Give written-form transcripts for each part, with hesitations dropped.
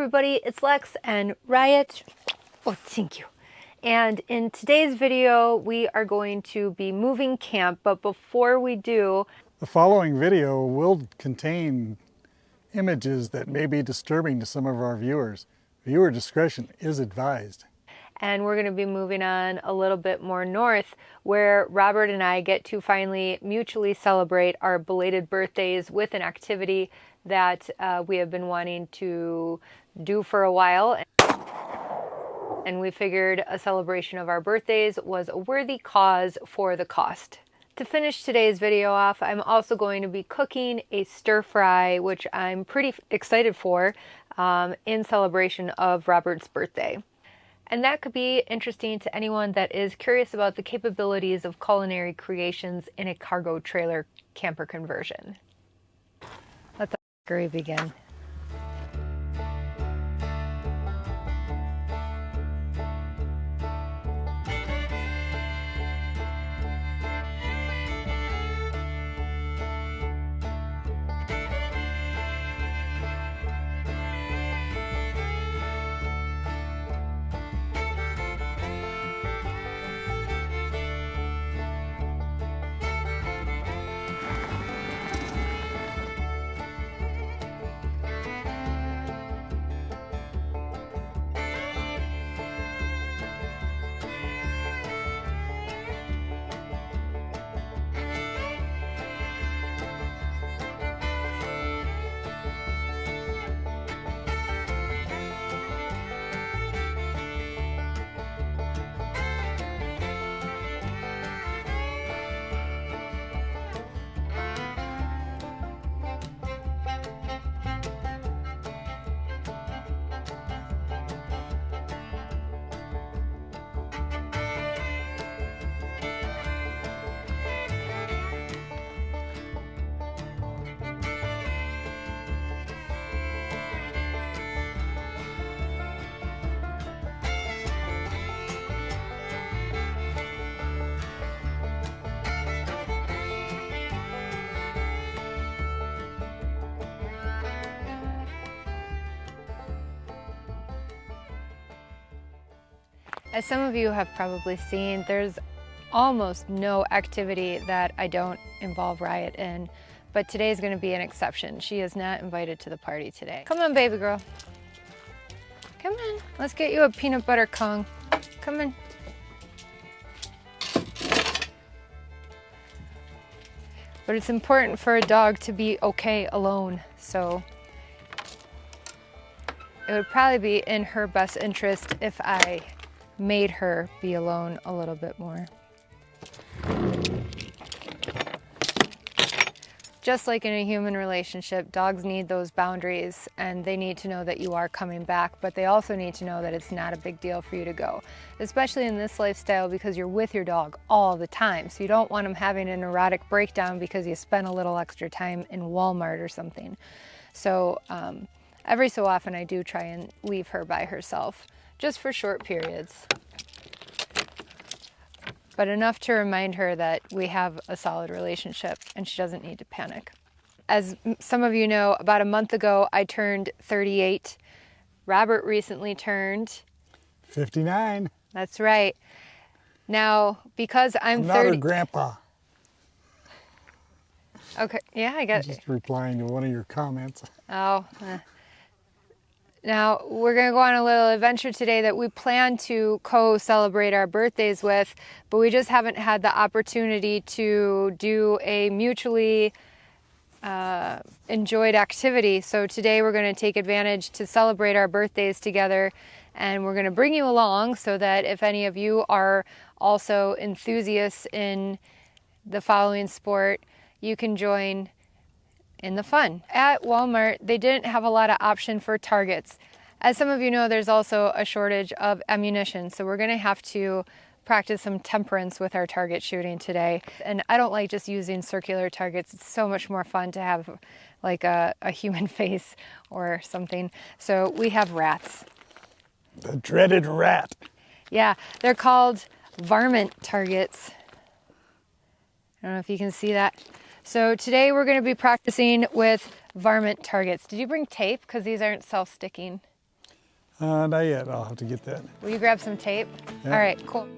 everybody, it's Lex and Riot. Oh, thank you. And in today's video, we are going to be moving camp, but before we do... The following video will contain images that may be disturbing to some of our viewers. Viewer discretion is advised. And we're going to be moving on a little bit more north, where Robert and I get to finally mutually celebrate our belated birthdays with an activity that we have been wanting to do for a while. And we figured a celebration of our birthdays was a worthy cause for the cost. To finish today's video off, I'm also going to be cooking a stir fry, which I'm pretty excited for, in celebration of Robert's birthday. And that could be interesting to anyone that is curious about the capabilities of culinary creations in a cargo trailer camper conversion. Let the fuckery begin. As some of you have probably seen, there's almost no activity that I don't involve Riot in, but today's going to be an exception. She is not invited to the party today. Come on, baby girl. Come on, let's get you a peanut butter Kong. Come on. But it's important for a dog to be okay alone, so it would probably be in her best interest if I made her be alone a little bit more. Just like in a human relationship, dogs need those boundaries and they need to know that you are coming back, but they also need to know that it's not a big deal for you to go, especially in this lifestyle because you're with your dog all the time. So you don't want them having a neurotic breakdown because you spent a little extra time in Walmart or something. So every so often I do try and leave her by herself, just for short periods, but enough to remind her that we have a solid relationship and she doesn't need to panic. As some of you know, about a month ago I turned 38. Robert recently turned 59. That's right. Now, because I'm 30... not her grandpa. Okay, yeah, I got it. Just replying to one of your comments. Oh, Now, we're going to go on a little adventure today that we plan to co-celebrate our birthdays with, but we just haven't had the opportunity to do a mutually enjoyed activity. So today we're going to take advantage to celebrate our birthdays together, and we're going to bring you along so that if any of you are also enthusiasts in the following sport, you can join in the fun. At Walmart, they didn't have a lot of option for targets. As some of you know, there's also a shortage of ammunition, so we're gonna have to practice some temperance with our target shooting today. And I don't like just using circular targets. It's so much more fun to have like a human face or something. So we have rats. The dreaded rat. Yeah, they're called varmint targets. I don't know if you can see that. So today we're going to be practicing with varmint targets. Did you bring tape? Because these aren't self-sticking. Not yet. I'll have to get that. Will you grab some tape? Yeah. All right, cool.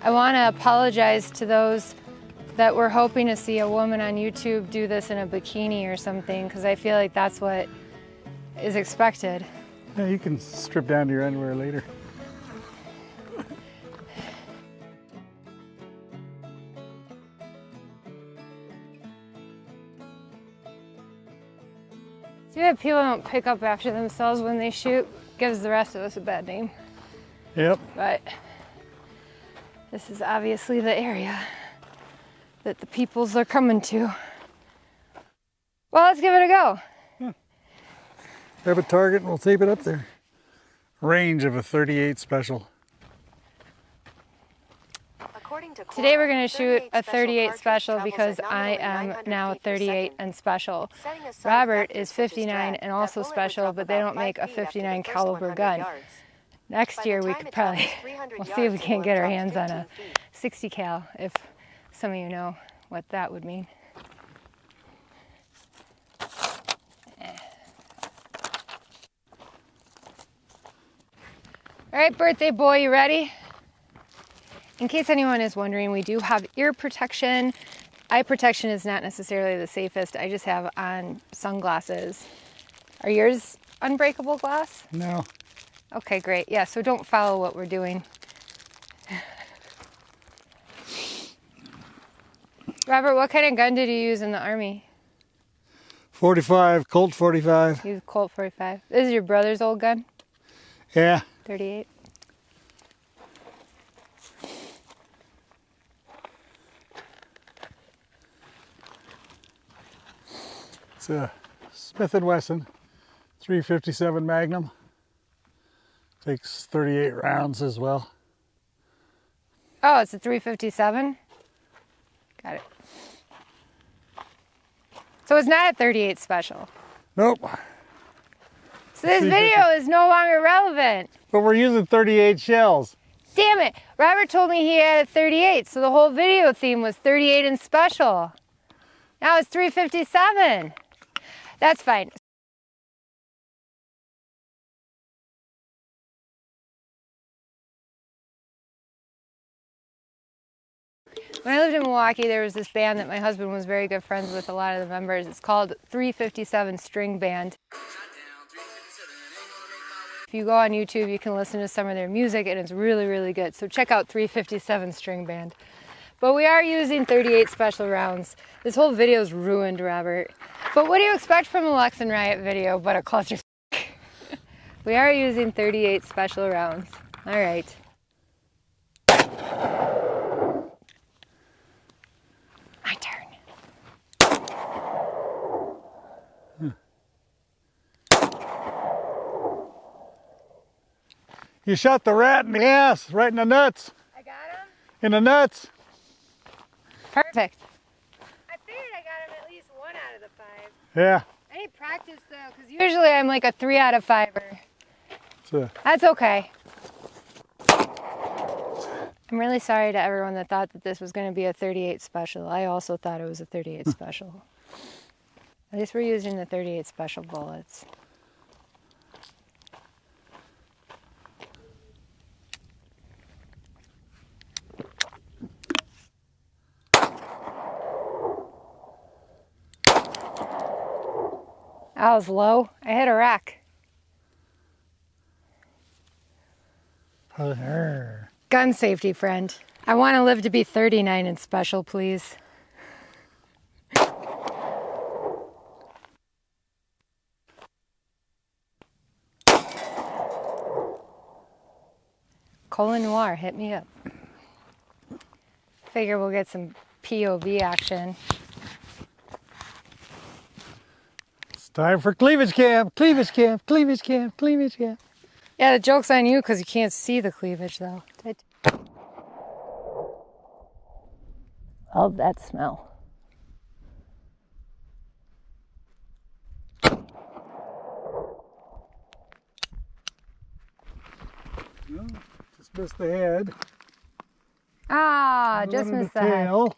I want to apologize to those that were hoping to see a woman on YouTube do this in a bikini or something, because I feel like that's what is expected. Yeah, you can strip down to your underwear later. See that people don't pick up after themselves when they shoot? Gives the rest of us a bad name. Yep. But this is obviously the area that the peoples are coming to. Well, let's give it a go. Grab a target and we'll tape it up there. Range of a 38 special. Today we're going to shoot a 38 special because I am now 38 and special. Robert is 59 and also special, but they don't make a 59 caliber gun. Next year we could probably, we'll see if we can get our hands on a 60 cal, if some of you know what that would mean. All right, birthday boy, you ready? In case anyone is wondering, we do have ear protection. Eye protection is not necessarily the safest. I just have on sunglasses. Are yours unbreakable glass? No. Okay, great. Yeah, so don't follow what we're doing. Robert, what kind of gun did you use in the Army? 45, Colt 45. You used Colt 45. This is your brother's old gun? Yeah. 38. It's a Smith & Wesson 357 Magnum. Takes 38 rounds as well. Oh, it's a 357? Got it. So it's not a 38 special. Nope. So this video is no longer relevant. But we're using 38 shells. Damn it! Robert told me he had a 38, so the whole video theme was 38 and special. Now it's 357. That's fine. When I lived in Milwaukee, there was this band that my husband was very good friends with a lot of the members. It's called 357 String Band. If you go on YouTube, you can listen to some of their music, and it's really, really good. So check out 357 String Band. But we are using 38 special rounds. This whole video is ruined, Robert. But what do you expect from a Lex and Riot video but a clusterfuck? We are using 38 special rounds. All right. My turn. You shot the rat in the ass, right in the nuts. I got him? In the nuts. Perfect. I figured I got him at least 1 out of the 5. Yeah. I need practice though, because usually I'm like a 3 out of 5-er. That's okay. I'm really sorry to everyone that thought that this was going to be a 38 special. I also thought it was a 38 special. At least we're using the 38 special bullets. I was low. I hit a rack. Gun safety, friend. I want to live to be 39 and special, please. Colin Noir, hit me up. Figure we'll get some POV action. It's time for cleavage camp, cleavage camp, cleavage camp, cleavage camp. Yeah, the joke's on you because you can't see the cleavage though. Love that smell. missed the head. Ah, I just wanted missed the the head. tail.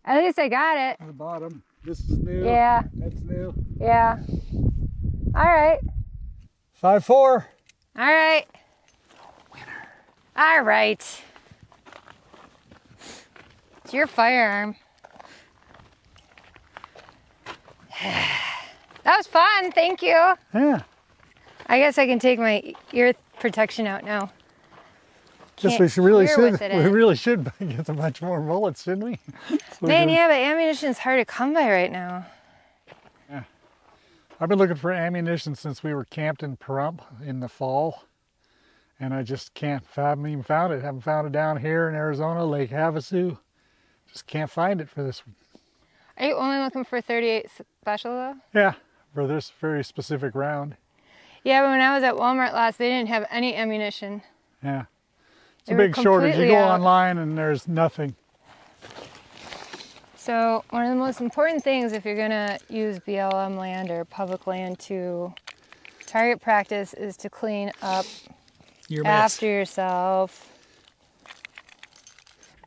At least I got it. On the bottom. This is new. Yeah. That's new. Yeah. All right. 5-4. All right. Winner. All right. It's your firearm. That was fun. Thank you. Yeah. I guess I can take my ear protection out now. Guess Can't we really hear should. with it We in. really should get a bunch more bullets, shouldn't we? So Man, yeah, but ammunition's hard to come by right now. Yeah. I've been looking for ammunition since we were camped in Pahrump in the fall, and I just haven't even found it. Haven't found it down here in Arizona, Lake Havasu. Just can't find it for this. Are you only looking for 38 special though? Yeah, for this very specific round. Yeah, but when I was at Walmart last, they didn't have any ammunition. Yeah. It's They a were big shortage. You completely go out. online and there's nothing. So one of the most important things if you're gonna use BLM land or public land to target practice is to clean up Your mess. after yourself.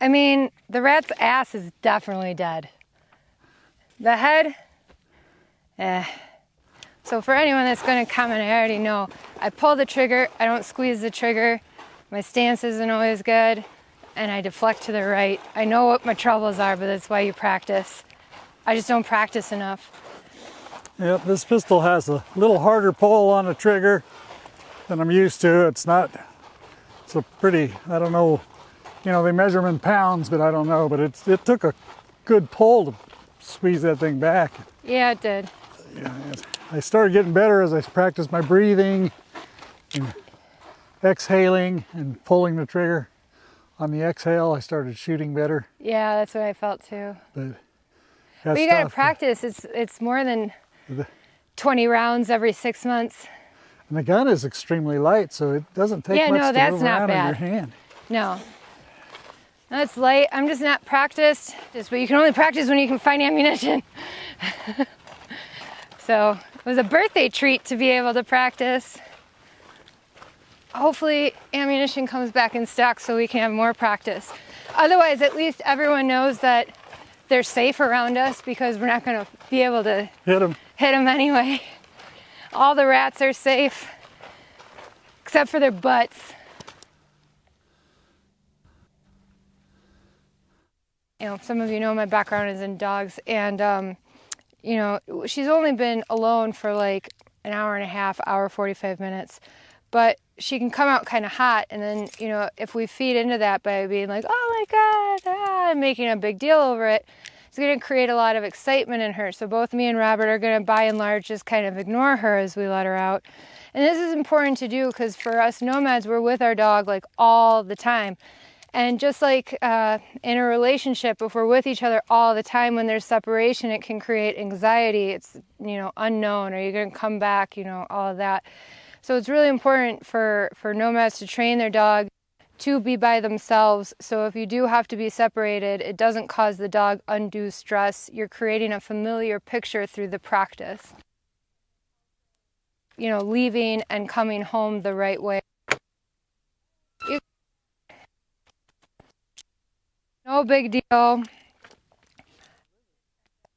I mean, the rat's ass is definitely dead. The head, So for anyone that's gonna comment, I already know, I pull the trigger, I don't squeeze the trigger, my stance isn't always good, and I deflect to the right. I know what my troubles are, but that's why you practice. I just don't practice enough. Yep, this pistol has a little harder pull on the trigger than I'm used to. It's a pretty, I don't know, they measure them in pounds, but I don't know, but it took a good pull to squeeze that thing back. Yeah, it did. Yeah, I started getting better as I practiced my breathing and exhaling and pulling the trigger. On the exhale, I started shooting better. Yeah, that's what I felt too. But you gotta practice. It's more than 20 rounds every 6 months. And the gun is extremely light, so it doesn't take much to move around in your hand. No. No, it's light. I'm just not practiced. But you can only practice when you can find ammunition. So it was a birthday treat to be able to practice. Hopefully ammunition comes back in stock so we can have more practice. Otherwise, at least everyone knows that they're safe around us because we're not going to be able to hit them anyway. All the rats are safe, except for their butts. Some of you know my background is in dogs, and she's only been alone for like an hour and a half, hour 45 minutes, but she can come out kind of hot, and then if we feed into that by being like, oh my god, and making a big deal over it, it's going to create a lot of excitement in her. So both me and Robert are going to by and large just kind of ignore her as we let her out. And this is important to do because for us nomads, we're with our dog like all the time. And just like in a relationship, if we're with each other all the time, when there's separation, it can create anxiety. It's, unknown. Are you going to come back? All of that. So it's really important for nomads to train their dog to be by themselves. So if you do have to be separated, it doesn't cause the dog undue stress. You're creating a familiar picture through the practice. Leaving and coming home the right way. No big deal.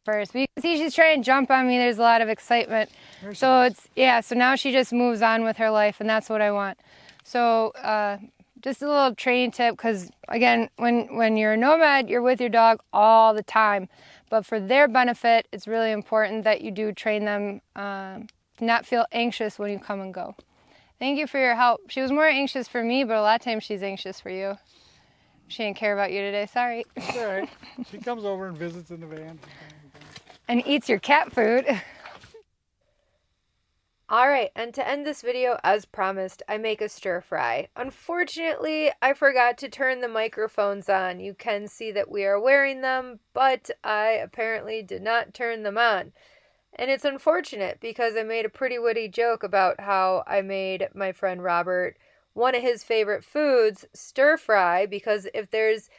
First, but you can see she's trying to jump on me. There's a lot of excitement. So so now she just moves on with her life, and that's what I want. So just a little training tip, because again, when you're a nomad, you're with your dog all the time. But for their benefit, it's really important that you do train them to not feel anxious when you come and go. Thank you for your help. She was more anxious for me, but a lot of times she's anxious for you. She didn't care about you today, sorry. It's all right. She comes over and visits in the van. And eats your cat food. Alright, and to end this video, as promised, I make a stir fry. Unfortunately, I forgot to turn the microphones on. You can see that we are wearing them, but I apparently did not turn them on. And it's unfortunate because I made a pretty witty joke about how I made my friend Robert one of his favorite foods, stir fry, because if there's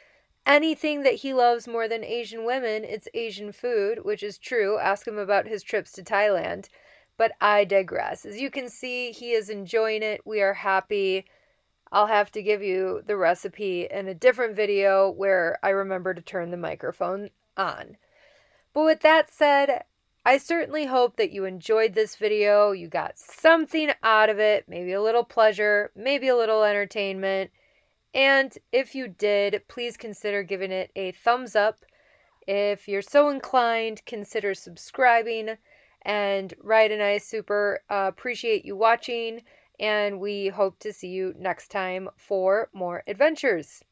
anything that he loves more than Asian women, it's Asian food, which is true. Ask him about his trips to Thailand. But I digress. As you can see, he is enjoying it. We are happy. I'll have to give you the recipe in a different video where I remember to turn the microphone on. But with that said, I certainly hope that you enjoyed this video. You got something out of it, maybe a little pleasure, maybe a little entertainment. And if you did, please consider giving it a thumbs up. If you're so inclined, consider subscribing. And Riot and I super appreciate you watching. And we hope to see you next time for more adventures.